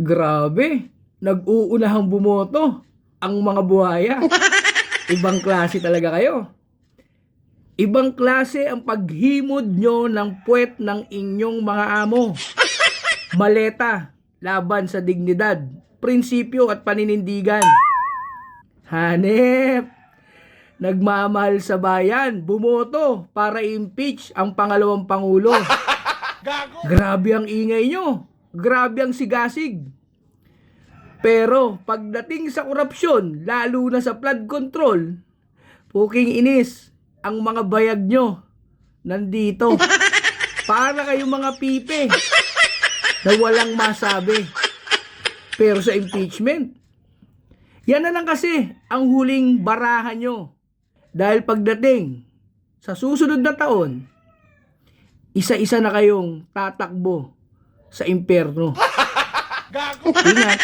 Grabe, nag-uunahang bumoto ang mga buhaya. Ibang klase talaga kayo. Ibang klase ang paghimod nyo ng puwet ng inyong mga amo. Maleta, laban sa dignidad, prinsipyo at paninindigan. Hanep, nagmamahal sa bayan, bumoto para impeach ang pangalawang pangulo. Grabe ang ingay nyo. Grabe ang sigasig. Pero pagdating sa korupsyon, lalo na sa flood control, puking inis, ang mga bayag nyo nandito. Para kayong mga pipe na walang masabi. Pero sa impeachment, yan na lang kasi ang huling barahan nyo. Dahil pagdating sa susunod na taon, isa-isa na kayong tatakbo sa impyerno. Ingat.